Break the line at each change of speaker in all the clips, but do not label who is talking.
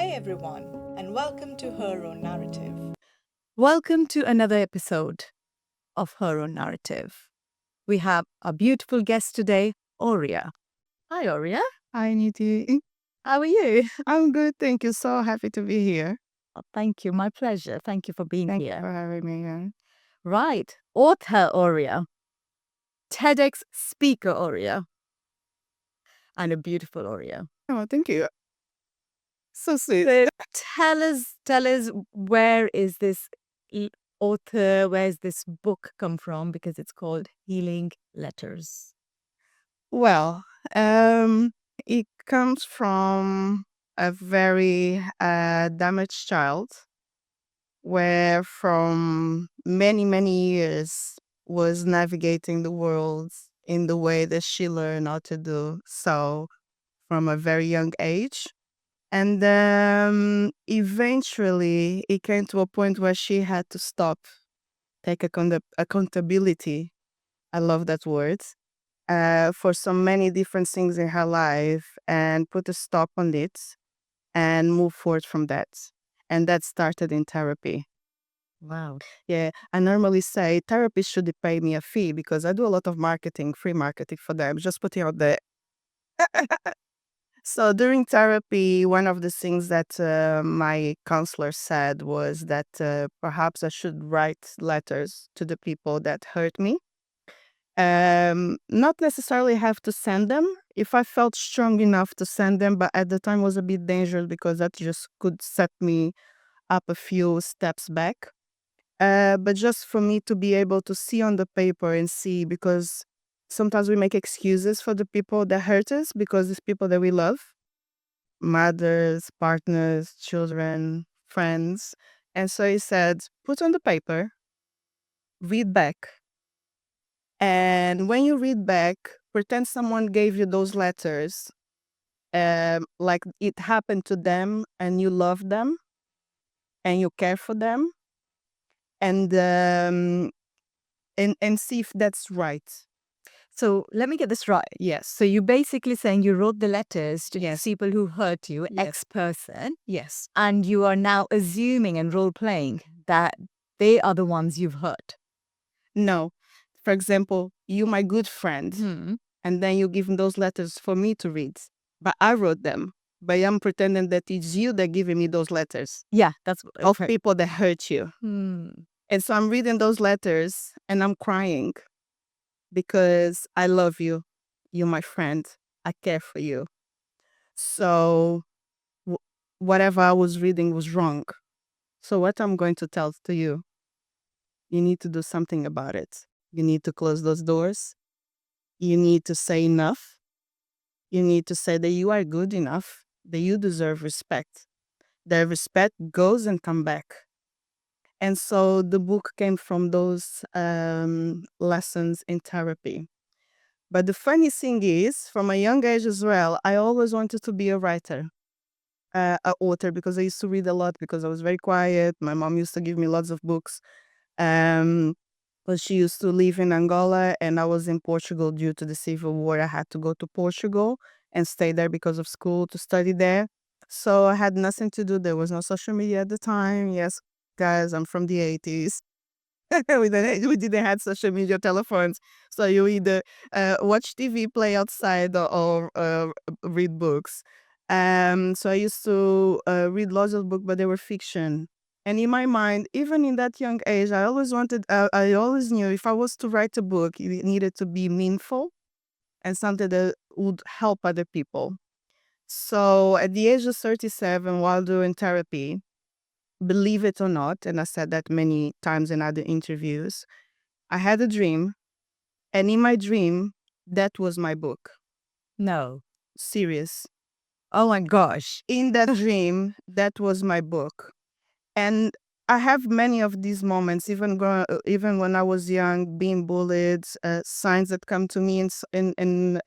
Hey everyone, and welcome to Her Own Narrative.
Welcome to another episode of Her Own Narrative. We have a beautiful guest today, Oria. Hi, Oria.
Hi, Niti.
How are you?
I'm good, thank you. So happy to be here.
Oh, thank you. My pleasure. Thank you for being
Thank you
here.
for having me here.
Right. Author Oria, TEDx speaker Oria, and a beautiful Oria.
Oh, thank you. So sweet.
So tell us, where is this author, where's this book come from? Because it's called Healing Letters.
Well, it comes from a very damaged child where from many, many years was navigating the world in the way that she learned how to do so from a very young age. And eventually, it came to a point where she had to stop, take accountability. I love that word. For so many different things in her life and put a stop on it and move forward from that. And that started in therapy.
Wow.
Yeah, I normally say therapists should pay me a fee because I do a lot of marketing, free marketing for them, just putting out there. So during therapy, one of the things that my counselor said was that perhaps I should write letters to the people that hurt me. Not necessarily have to send them if I felt strong enough to send them, but at the time was a bit dangerous because that just could set me up a few steps back. But just for me to be able to see on the paper and see, because sometimes we make excuses for the people that hurt us because it's people that we love, mothers, partners, children, friends. And so he said, put on the paper, read back. And when you read back, pretend someone gave you those letters, like it happened to them and you love them and you care for them, and see if that's right.
So let me get this right.
Yes.
So you're basically saying you wrote the letters to
Yes.
people who hurt you,
Yes.
X person,
Yes.
and you are now assuming and role playing that they are the ones you've hurt.
No. For example, you my good friend, and then you give me those letters for me to read. But I wrote them. But I'm pretending that it's you that giving me those letters
Yeah, that's
of people that hurt you.
Hmm.
And so I'm reading those letters and I'm crying because I love you. You're my friend. I care for you. So whatever I was reading was wrong. So what I'm going to tell to you, you need to do something about it. You need to close those doors. You need to say enough. You need to say that you are good enough, that you deserve respect. That respect goes and come back. And so the book came from those lessons in therapy. But the funny thing is, from a young age as well, I always wanted to be a writer, an author, because I used to read a lot because I was very quiet. My mom used to give me lots of books. But she used to live in Angola and I was in Portugal due to the civil war. I had to go to Portugal and stay there because of school to study there. So I had nothing to do. There was no social media at the time. Yes, guys, I'm from the 80s. we didn't have social media telephones. So you either watch TV, play outside, or read books. So I used to read lots of books, but they were fiction. And in my mind, even in that young age, I always knew if I was to write a book, it needed to be meaningful and something that would help other people. So at the age of 37, while doing therapy, believe it or not, and I said that many times in other interviews, I had a dream. And in my dream, that was my book.
No.
Serious.
Oh my gosh.
In that dream, that was my book. And I have many of these moments, even when I was young, being bullied, signs that come to me in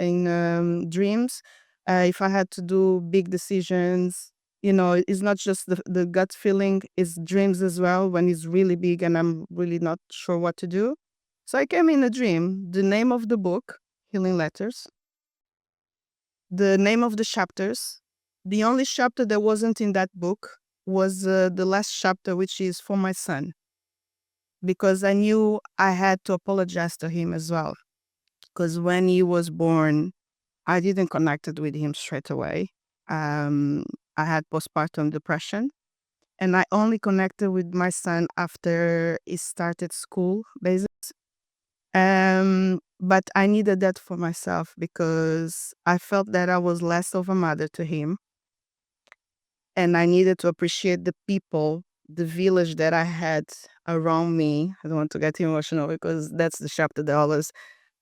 dreams. If I had to do big decisions, it's not just the gut feeling, it's dreams as well when it's really big and I'm really not sure what to do. So I came in a dream, the name of the book, Healing Letters, the name of the chapters, The only chapter that wasn't in that book was the last chapter, which is for my son, because I knew I had to apologize to him as well. Because when he was born, I didn't connect it with him straight away. Um, I had postpartum depression, and I only connected with my son after he started school, basically. But I needed that for myself because I felt that I was less of a mother to him, and I needed to appreciate the people, the village that I had around me. I don't want to get emotional because that's the chapter that always.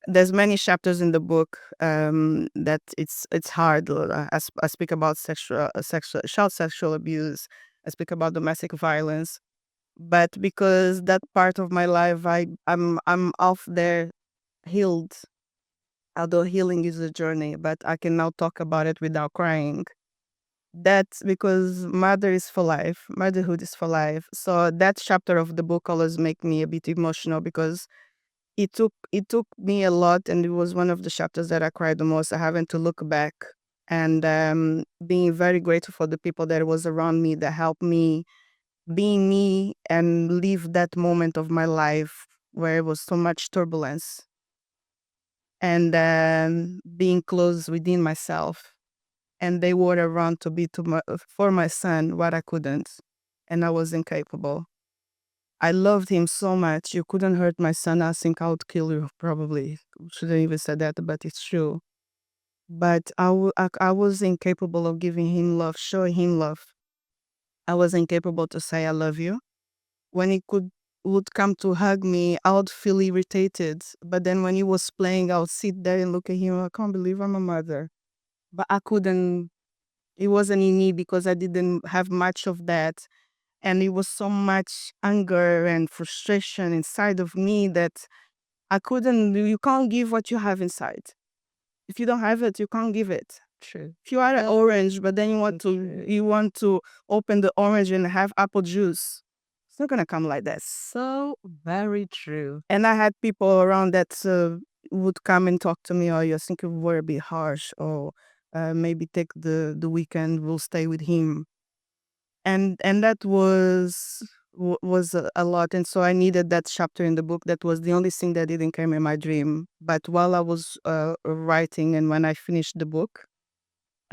There's many chapters in the book that it's hard. I speak about child sexual abuse. I speak about domestic violence, but because that part of my life, I'm off there healed. Although healing is a journey, but I can now talk about it without crying. That's because mother is for life. Motherhood is for life. So that chapter of the book always make me a bit emotional because it took me a lot, and it was one of the chapters that I cried the most. I having to look back and being very grateful for the people that was around me that helped me being me and live that moment of my life where it was so much turbulence, and being close within myself. And they were around to be for my son what I couldn't, and I was incapable. I loved him so much. You couldn't hurt my son. I think I would kill you, probably. Shouldn't even say that, but it's true. But I was incapable of giving him love, showing him love. I was incapable to say I love you. When he would come to hug me, I would feel irritated. But then when he was playing, I would sit there and look at him. I can't believe I'm a mother. But I couldn't. It wasn't in me because I didn't have much of that. And it was so much anger and frustration inside of me that I couldn't. You can't give what you have inside. If you don't have it, you can't give it.
True.
If you are an orange, but then
True.
you want to open the orange and have apple juice, it's not gonna come like that.
So very true.
And I had people around that would come and talk to me, or you think you were a bit harsh, or maybe take the weekend, we'll stay with him. And that was a lot. And so I needed that chapter in the book. That was the only thing that didn't come in my dream. But while I was writing, and when I finished the book,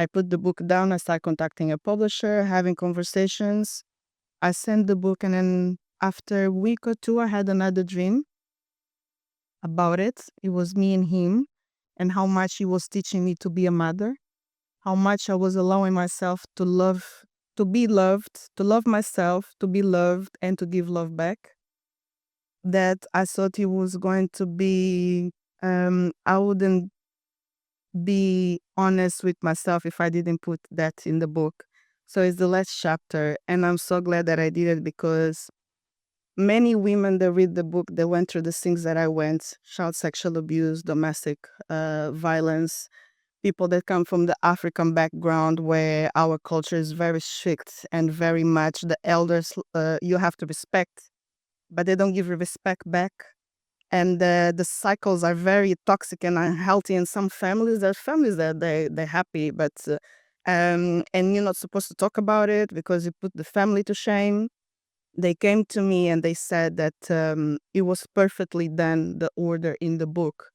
I put the book down. I started contacting a publisher, having conversations. I sent the book, and then after a week or two, I had another dream about it. It was me and him, and how much he was teaching me to be a mother, how much I was allowing myself to love, to be loved, to love myself, to be loved, and to give love back. That I thought he was going to be, I wouldn't be honest with myself if I didn't put that in the book. So it's the last chapter, and I'm so glad that I did it because many women that read the book, they went through the things that I went: child sexual abuse, domestic violence, people that come from the African background where our culture is very strict and very much the elders you have to respect, but they don't give you respect back. And the cycles are very toxic and unhealthy in some families. There are families that they're happy, but and you're not supposed to talk about it because you put the family to shame. They came to me and they said that it was perfectly done, the order in the book,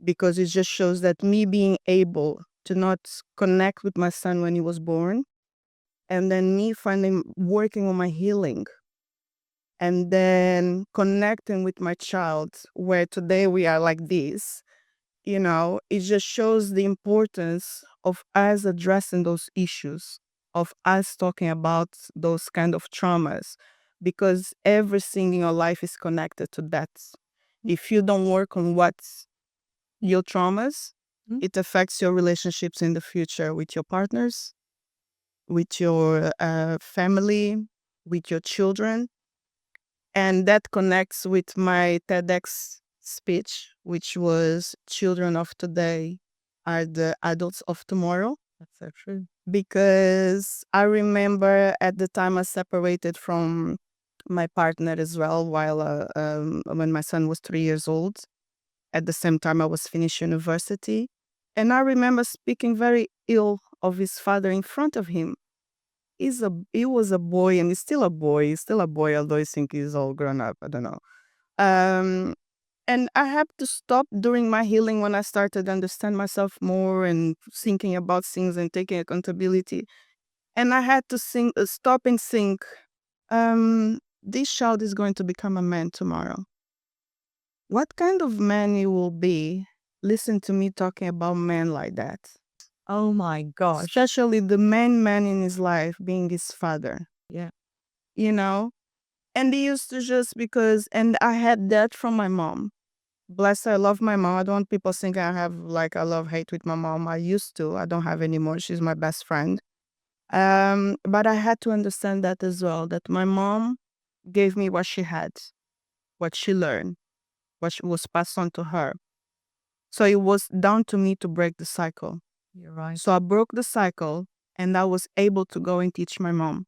because it just shows that me being able to not connect with my son when he was born, and then me finally working on my healing, and then connecting with my child, where today we are like this, it just shows the importance of us addressing those issues, of us talking about those kind of traumas, because everything in your life is connected to that. If you don't work on what's your traumas, it affects your relationships in the future with your partners, with your family, with your children. And that connects with my TEDx speech, which was "Children of today are the adults of tomorrow."
That's so true.
Because I remember at the time I separated from my partner as well, while when my son was 3 years old. At the same time, I was finished university. And I remember speaking very ill of his father in front of him. He was a boy, and he's still a boy. He's still a boy, although I think he's all grown up. I don't know. And I had to stop during my healing when I started to understand myself more and thinking about things and taking accountability. And I had to stop and think, this child is going to become a man tomorrow. What kind of man he will be? Listen to me talking about men like that.
Oh my gosh.
Especially the main man in his life being his father.
Yeah.
You know? And he used to just and I had that from my mom. Bless her, I love my mom. I don't want people think I have a love-hate with my mom. I used to. I don't have anymore. She's my best friend. But I had to understand that as well, that my mom gave me what she had, what she learned, what was passed on to her. So it was down to me to break the cycle.
You're right.
So I broke the cycle, and I was able to go and teach my mom.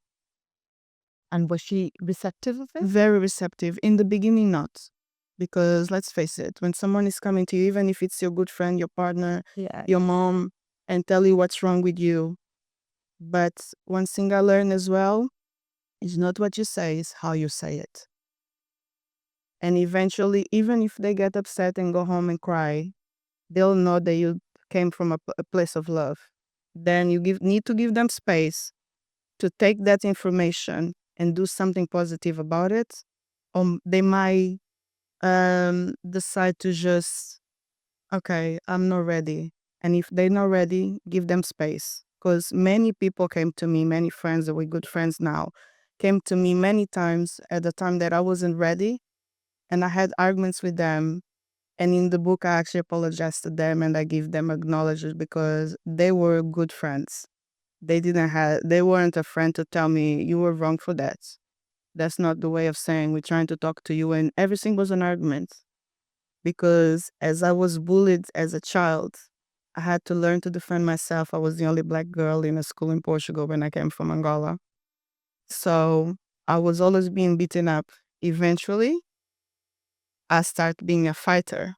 And was she receptive of it?
Very receptive. In the beginning, not. Because let's face it, when someone is coming to you, even if it's your good friend, your partner, your mom, and tell you what's wrong with you. But one thing I learned as well is not what you say, it's how you say it. And eventually, even if they get upset and go home and cry, they'll know that you came from a place of love. Then you need to give them space to take that information and do something positive about it. They might decide to just, okay, I'm not ready. And if they're not ready, give them space. Because many people came to me, many friends that we're good friends now, came to me many times at the time that I wasn't ready. And I had arguments with them. And in the book, I actually apologized to them and I give them acknowledgement because they were good friends. They weren't a friend to tell me you were wrong for that. That's not the way of saying we're trying to talk to you. And everything was an argument. Because as I was bullied as a child, I had to learn to defend myself. I was the only black girl in a school in Portugal when I came from Angola. So I was always being beaten up. Eventually, I started being a fighter.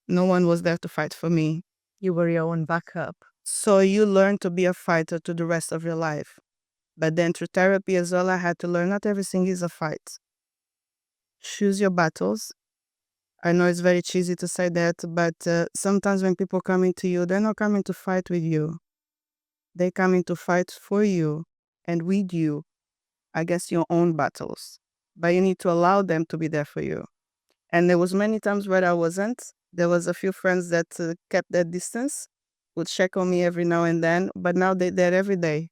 No one was there to fight for me.
You were your own backup.
So you learn to be a fighter to the rest of your life. But then through therapy as well, I had to learn not everything is a fight. Choose your battles. I know it's very cheesy to say that, but sometimes when people come into you, they're not coming to fight with you. They're coming to fight for you and with you against your own battles. But you need to allow them to be there for you. And there was many times where I wasn't. There was a few friends that kept that distance, would check on me every now and then, but now they're there every day.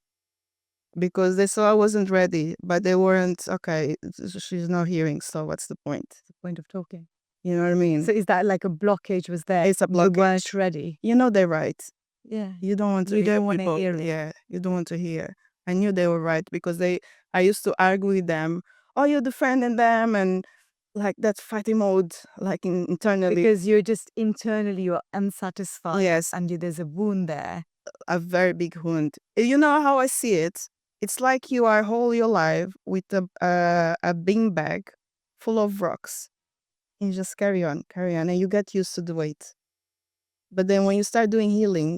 Because they saw I wasn't ready, but they weren't, okay, she's not hearing, so what's the point?
The point of talking.
You know what I mean?
So is that like a blockage was there?
It's a blockage.
You weren't ready.
You know they're right.
Yeah.
You don't want to
You
hear
don't want to
people.
hear it.
Yeah, you don't want to hear. I knew they were right because I used to argue with them. Oh, you're defending them and like that fighting mode, like internally.
Because you're unsatisfied.
Yes.
And there's a wound there.
A very big wound. You know how I see it? It's like you are whole your life with a beanbag full of rocks. And you just carry on, and you get used to the weight. But then when you start doing healing,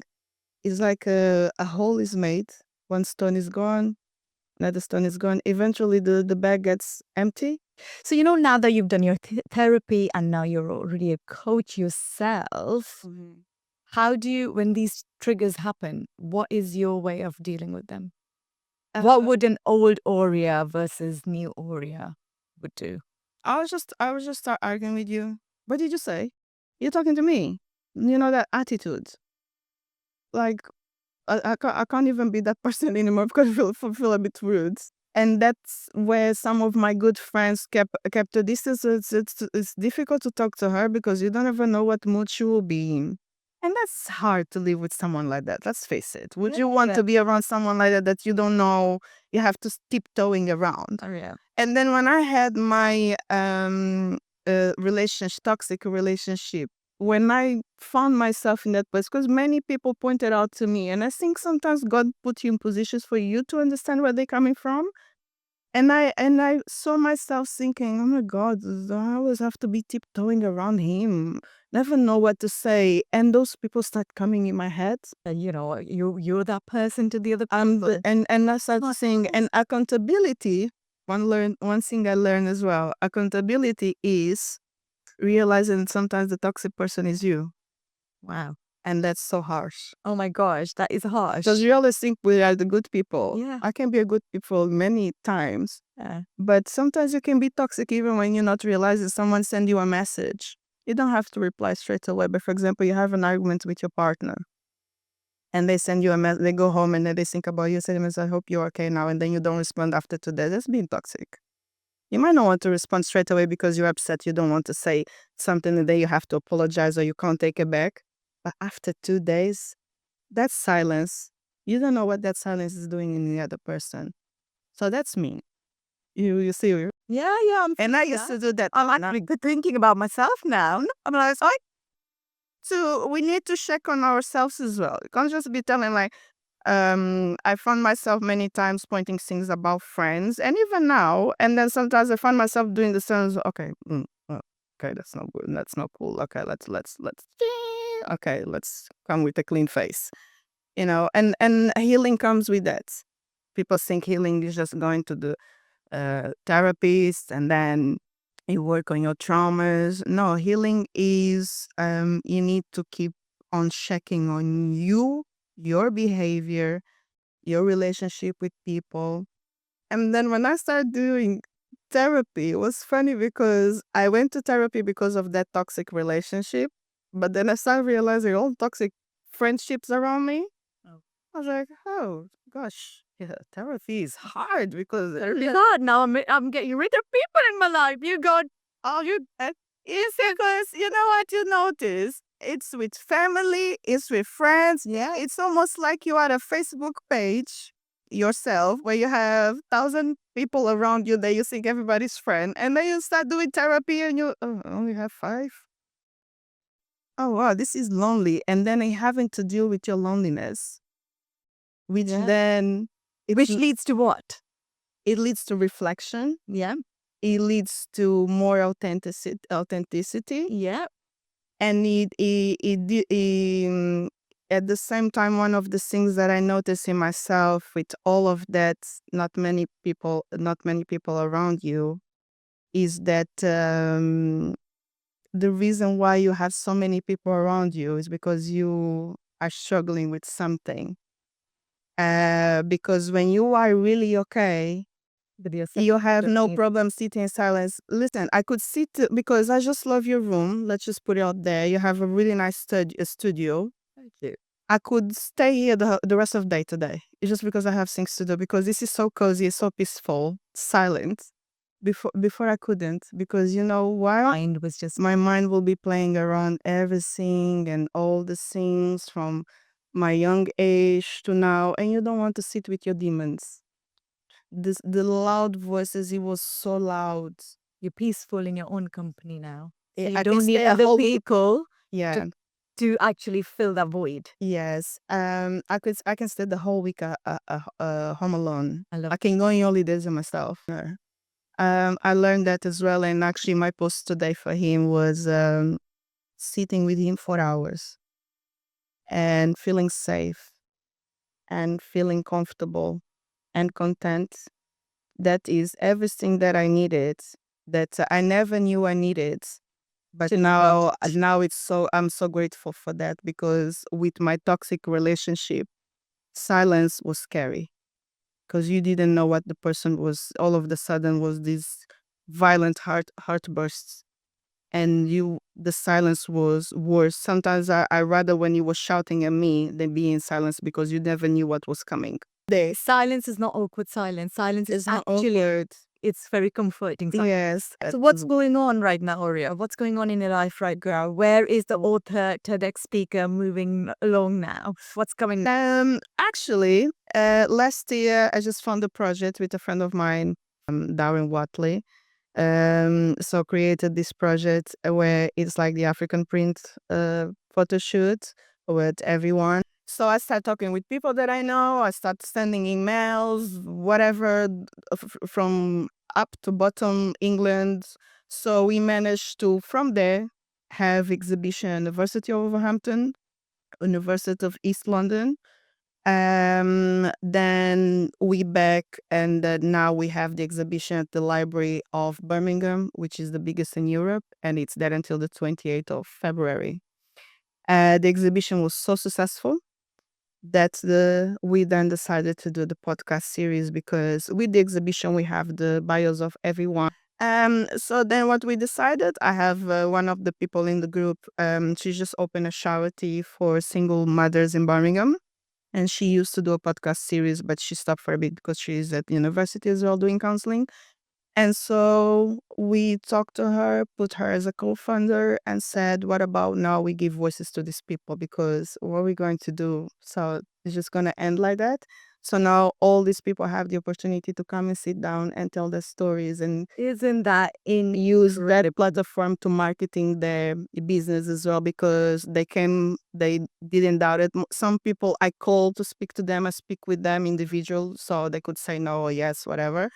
it's like a hole is made. One stone is gone, another stone is gone. Eventually, the bag gets empty.
So, now that you've done your therapy and now you're already a coach yourself, how do you, when these triggers happen, what is your way of dealing with them? What would an old Oria versus new Oria would do?
I would just start arguing with you. What did you say? You're talking to me. You know that attitude. Like I can't even be that person anymore because I feel a bit rude. And that's where some of my good friends kept a distance. It's difficult to talk to her because you don't ever know what mood she will be in. And that's hard to live with someone like that. Let's face it. Would you want to be around someone like that you don't know? You have to tiptoeing around.
Oh, yeah.
And then when I had my toxic relationship, when I found myself in that place, because many people pointed out to me, and I think sometimes God put you in positions for you to understand where they're coming from. And I saw myself thinking, oh my God, I always have to be tiptoeing around him. Never know what to say. And those people start coming in my head.
You're that person to the other
And I started saying, and accountability, one thing I learned as well, accountability is realizing sometimes the toxic person is you.
Wow.
And that's so harsh.
Oh my gosh, that is harsh.
Because you always think we are the good people.
Yeah.
I can be a good people many times.
Yeah.
But sometimes you can be toxic even when you're not realizing someone send you a message. You don't have to reply straight away. But for example, you have an argument with your partner and they send you a message, they go home and then they think about you, say to them, I hope you're okay now. And then you don't respond after 2 days. That's being toxic. You might not want to respond straight away because you're upset. You don't want to say something and then you have to apologize or you can't take it back. But after 2 days, that's silence. You don't know what that silence is doing in the other person. So that's me. You see?
Yeah.
And I used to do that.
I'm actually thinking about myself now. I'm like,
So we need to check on ourselves as well. You can't just be telling like, I found myself many times pointing things about friends, and even now, and then sometimes I find myself doing the same. Okay, okay, that's not good. That's not cool. Okay, let's okay, let's come with a clean face, and healing comes with that. People think healing is just going to the therapist and then you work on your traumas. No, healing is you need to keep on checking on you, your behavior, your relationship with people. And then when I started doing therapy, it was funny because I went to therapy because of that toxic relationship. But then I started realizing all toxic friendships around me. I was like, oh gosh, yeah, therapy is hard because
it's hard now. I'm getting rid of people in my life. You got
it's because you know what you notice. It's with family, it's with friends.
Yeah.
It's almost like you are a Facebook page yourself where you have 1,000 people around you that you think everybody's friend, and then you start doing therapy and you only have 5. Oh wow, this is lonely, and then you're having to deal with your loneliness, which then
which leads to what?
it leads to reflection.
Yeah.
It leads to more authenticity.
Yeah.
And at the same time, one of the things that I notice in myself with all of that, not many people around you, is that the reason why you have so many people around you is because you are struggling with something. Because when you are really okay, you have no problem sitting in silence. Listen, I could sit because I just love your room. Let's just put it out there. You have a really nice studio.
Thank you.
I could stay here the rest of the day today. It's just because I have things to do. Because this is so cozy, it's so peaceful, silent. Before I couldn't, because you know why? My mind will be playing around everything and all the things from my young age to now, and you don't want to sit with your demons. The loud voices, it was so loud.
You're peaceful in your own company now. So
I
you
can
don't need
stay a
other
whole-
people
Yeah.
to actually fill that void.
Yes. I can stay the whole week home alone.
I
can go on holidays by myself. Yeah. I learned that as well, and actually my post today for him was sitting with him for hours and feeling safe and feeling comfortable and content. That is everything that I needed, that I never knew I needed. But now I'm so grateful for that, because with my toxic relationship, silence was scary, because you didn't know what the person was. All of the sudden was these violent heartbursts, and the silence was worse. Sometimes I rather when you were shouting at me than being in silence, because you never knew what was coming.
Silence is not awkward silence. Silence is
not
actually,
awkward.
it's very comforting.
Yes.
So what's going on right now, Oria? What's going on in your life right now? Where is the author, TEDx speaker moving along now? What's coming?
Actually, last year I just found a project with a friend of mine, Darren Watley. So created this project where it's like the African print photo shoot with everyone. So I start talking with people that I know. I start sending emails, whatever, from up to bottom England. So we managed to, from there, have exhibition at University of Wolverhampton, University of East London. Then we back, and now we have the exhibition at the Library of Birmingham, which is the biggest in Europe, and it's there until the 28th of February. The exhibition was so successful that we then decided to do the podcast series, because with the exhibition we have the bios of everyone. So then what we decided, I have one of the people in the group, she just opened a charity for single mothers in Birmingham. And she used to do a podcast series, but she stopped for a bit because she's at university as well doing counseling. And so we talked to her, put her as a co-founder, and said, what about now we give voices to these people? Because what are we going to do? So it's just going to end like that. So now all these people have the opportunity to come and sit down and tell their stories, and
Isn't that
use that platform to marketing their business as well, because they didn't doubt it. Some people I call to speak to them, I speak with them individual, so they could say no or yes, whatever.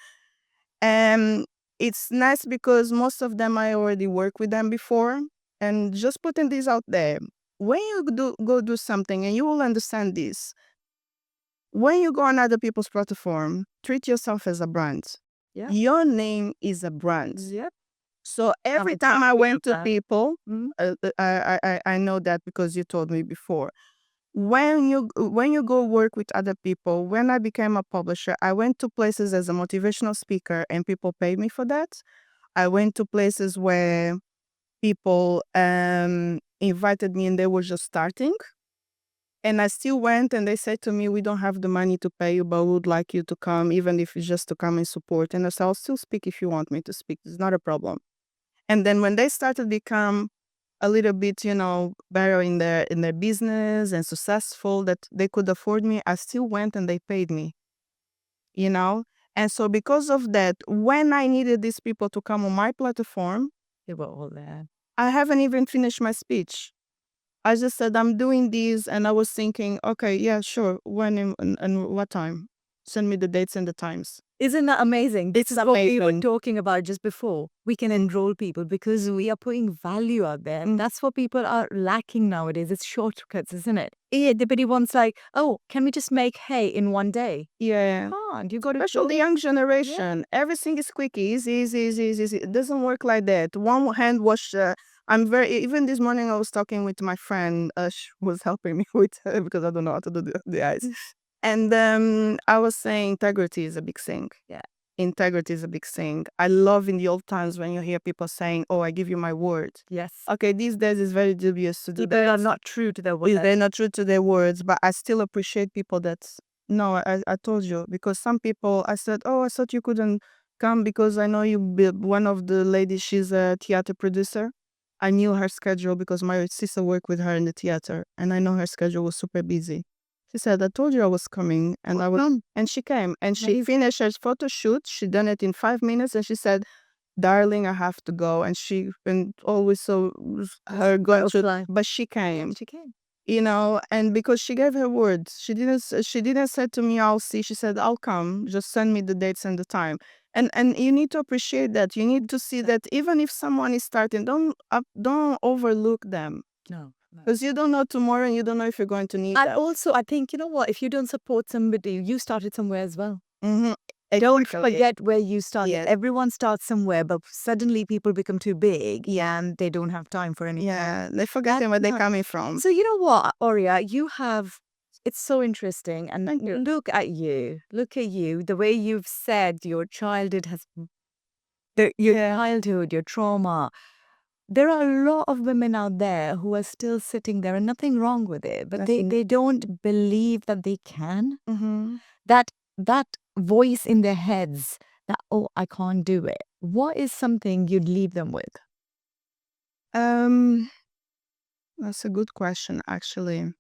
And it's nice because most of them I already work with them before, and just putting this out there. When you go do something, and you will understand this, when you go on other people's platform, treat yourself as a brand.
Yeah.
Your name is a brand.
Yep.
So every
I'm
time I
happy
went
with
to
that.
people,
Mhm.
I know that because you told me before. When you go work with other people, when I became a publisher, I went to places as a motivational speaker and people paid me for that. I went to places where people invited me and they were just starting. And I still went, and they said to me, we don't have the money to pay you, but we would like you to come, even if it's just to come and support. And I said, I'll still speak if you want me to speak. It's not a problem. And then when they started to become a little bit, better in their business and successful, that they could afford me, I still went and they paid me, you know? And so because of that, when I needed these people to come on my platform,
They were all there.
I haven't even finished my speech. I just said, I'm doing this, and I was thinking, okay, yeah, sure. When and what time? Send me the dates and the times.
Isn't that amazing? This is what we were
amazing.
talking about just before. We can enroll people because we are putting value out there. And that's what people are lacking nowadays. It's shortcuts, isn't it? Everybody wants like, oh, can we just make hay in one day?
Yeah.
Can't. You got to
Especially the young generation. Everything is quick, easy. It doesn't work like that. One hand wash. Even this morning I was talking with my friend. She was helping me with because I don't know how to do the eyes. And I was saying integrity is a big thing.
Yeah.
Integrity is a big thing. I love in the old times when you hear people saying, oh, I give you my word.
Yes.
Okay, these days it's very dubious to do
People
that.
are not true to their word.
They're not true to their words, but I still appreciate people that, no, I told you, because some people, I said, oh, I thought you couldn't come because I know one of the ladies, she's a theater producer. I knew her schedule because my sister worked with her in the theater, and I know her schedule was super busy. She said, I told you I was coming, and and she came, and she finished her photo shoot. She done it in 5 minutes, and she said, darling, I have to go. And she, and always so her going to, but she came.
She came.
And because she gave her word, she didn't say to me, I'll see. She said, I'll come. Just send me the dates and the time. And you need to appreciate that. You need to see that even if someone is starting, don't overlook them.
No.
Because you don't know tomorrow, and you don't know if you're going to need
And
them.
also, I think, you know what? If you don't support somebody, you started somewhere as well.
Mm-hmm.
Don't forget where you started.
Yes.
Everyone starts somewhere, but suddenly people become too big and they don't have time for anything.
Yeah, they forget where they're coming from.
So you know what, Oria, it's so interesting. And
Thank you.
look at you. Look at you. The way you've said your childhood your trauma. There are a lot of women out there who are still sitting there, and nothing wrong with it, but they don't believe that they can.
Mm-hmm.
That voice in their heads that, oh, I can't do it. What is something you'd leave them with?
That's a good question, actually.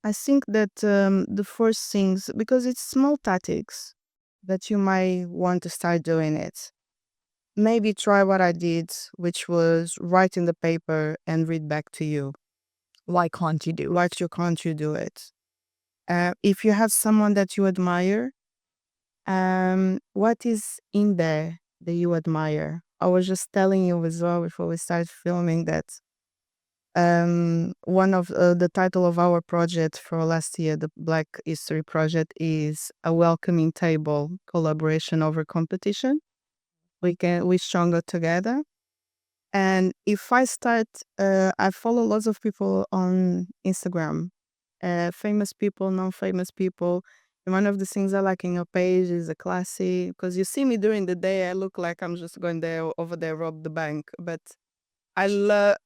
I think that the first things, because it's small tactics that you might want to start doing it. Maybe try what I did, which was write in the paper and read back to you.
Why can't you do
Why can't you do it? If you have someone that you admire, what is in there that you admire? I was just telling you as well before we started filming that one of the title of our project for last year, the Black History Project, is a welcoming table, collaboration over competition. We stronger together. And if I start, I follow lots of people on Instagram, famous people, non-famous people. And one of the things I like in your page is a classy, because you see me during the day, I look like I'm just going there over there, rob the bank. But I love,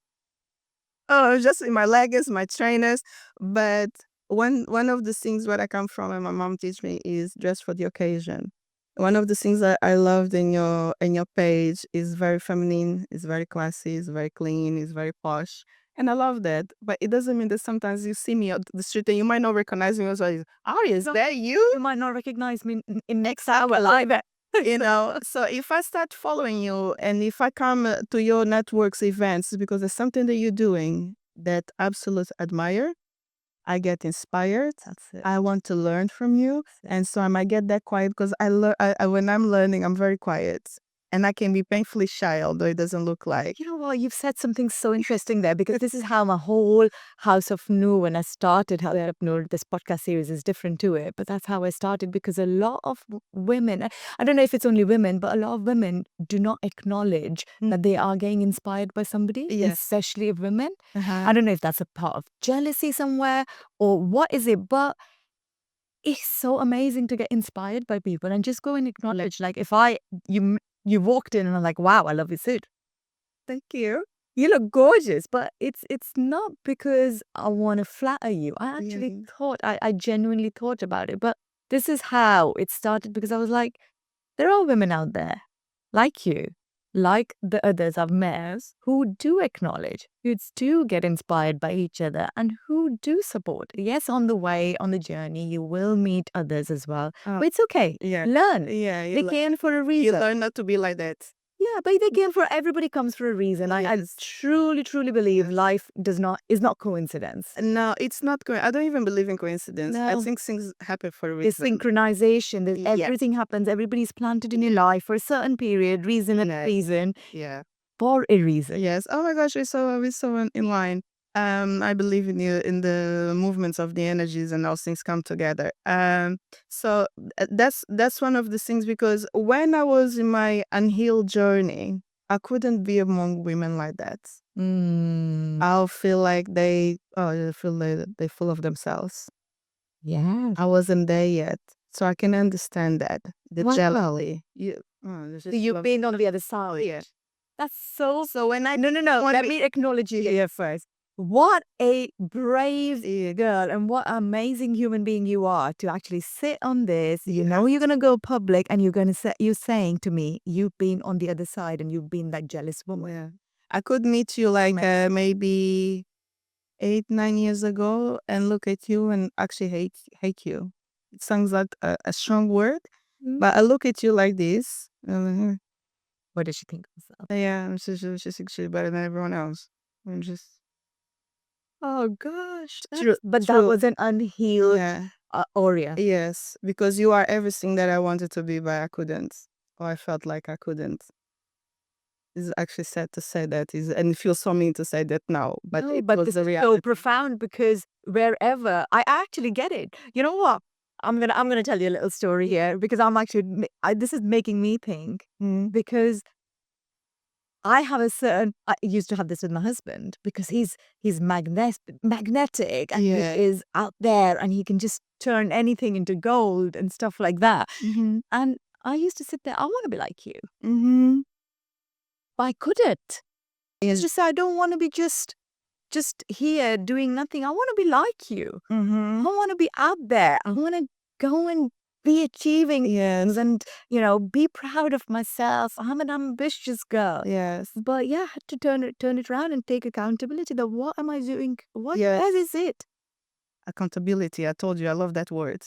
oh, just in my leggings, my trainers. But one of the things where I come from and my mom teach me is dress for the occasion. One of the things that I loved in your page is very feminine, is very classy, is very clean, is very posh. And I love that. But it doesn't mean that sometimes you see me on the street and you might not recognize me as well. Aria, is that you?
You might not recognize me in next hour either.
You know, so if I start following you and if I come to your networks events because there's something that you're doing that absolutely admire, I get inspired.
That's it.
I want to learn from you. And so I might get that quiet because when I'm learning, I'm very quiet. And I can be painfully shy, although it doesn't look like.
You know what? You've said something so interesting there because this is how my whole House of Nu, when I started House of Nu, this podcast series is different to it. But that's how I started because a lot of women, I don't know if it's only women, but a lot of women do not acknowledge that they are getting inspired by somebody,
Yes.
especially of women.
Uh-huh.
I don't know if that's a part of jealousy somewhere or what is it, but it's so amazing to get inspired by people and just go and acknowledge. Like if you walked in and I'm like, wow, I love your suit. Thank you. You look gorgeous, but it's not because I want to flatter you. I actually thought, I genuinely thought about it. But this is how it started because I was like, there are women out there like you, like the others I've met, who do acknowledge, who do get inspired by each other and who do support. Yes, on the way, on the journey, you will meet others as well. But it's okay.
Yeah.
Learn.
Yeah.
They came for a
You
reason.
learn not to be like that.
Yeah, but they came for everybody comes for a reason. I
Yes.
truly, truly believe life is not coincidence.
No, it's not. I don't even believe in coincidence. I
No.
think things happen for a
There's
reason.
synchronization. There's
Yeah.
everything happens. Everybody's planted in your life for a certain period, reason and
Yes.
reason,
Yeah.
for a reason.
Yes. Oh my gosh, we're so in line. I believe in the movements of the energies and those things come together. So that's one of the things because when I was in my unhealed journey, I couldn't be among women like that. I'll feel like they feel like they're full of themselves.
Yeah.
I wasn't there yet, so I can understand that the
Wow.
jealousy.
So you've been on the other side.
Yeah.
That's so.
So when I
No. Let me acknowledge you here first. What a brave girl and what an amazing human being you are to actually sit on this. You know you're gonna go public and you're saying to me you've been on the other side and you've been that jealous woman.
Yeah. I could meet you like maybe 8-9 years ago and look at you and actually hate you. It sounds like a strong word, but I look at you like this.
What does she think of herself?
Yeah, she's actually better than everyone else. I'm just
Oh gosh.
True,
But that
true.
was an unhealed
yeah.
Aurea.
Yes, because you are everything that I wanted to be, but I couldn't, or I felt like I couldn't. It's actually sad to say that, and it feels so mean to say that now, but
No,
it
but
was
this
the
is so
reality.
profound because wherever I actually get it. You know what? I'm gonna tell you a little story here because I'm actually this is making me think because I have a certain. I used to have this with my husband because he's magnetic and
Yeah.
he is out there and he can just turn anything into gold and stuff like that. And I used to sit there. I want to be like you, but I couldn't. It's just I don't want to be just here doing nothing. I want to be like you. I want to be out there. I want to go and be achieving things and, be proud of myself. I'm an ambitious girl.
Yes.
But yeah, I had to turn it around and take accountability. That what am I doing? What
Yes.
where is it?
Accountability. I told you, I love that word.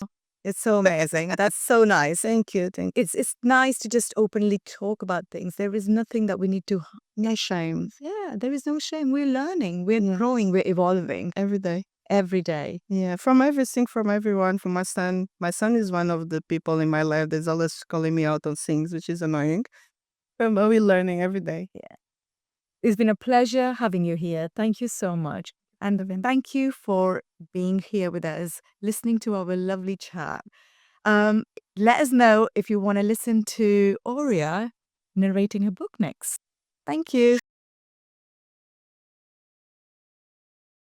It's so amazing. That's so nice.
Thank you. Thank you.
It's nice to just openly talk about things. There is nothing that we need to.
No shame.
Yeah, there is no shame. We're learning. We're
Yeah.
growing. We're evolving
Every day.
every day.
Yeah, from everything, from everyone, from my son. My son is one of the people in my life that's always calling me out on things, which is annoying. But we're learning every day.
It's been a pleasure having you here. Thank you so much. And thank you for being here with us, listening to our lovely chat. Let us know if you want to listen to Aurea narrating her book next. Thank you.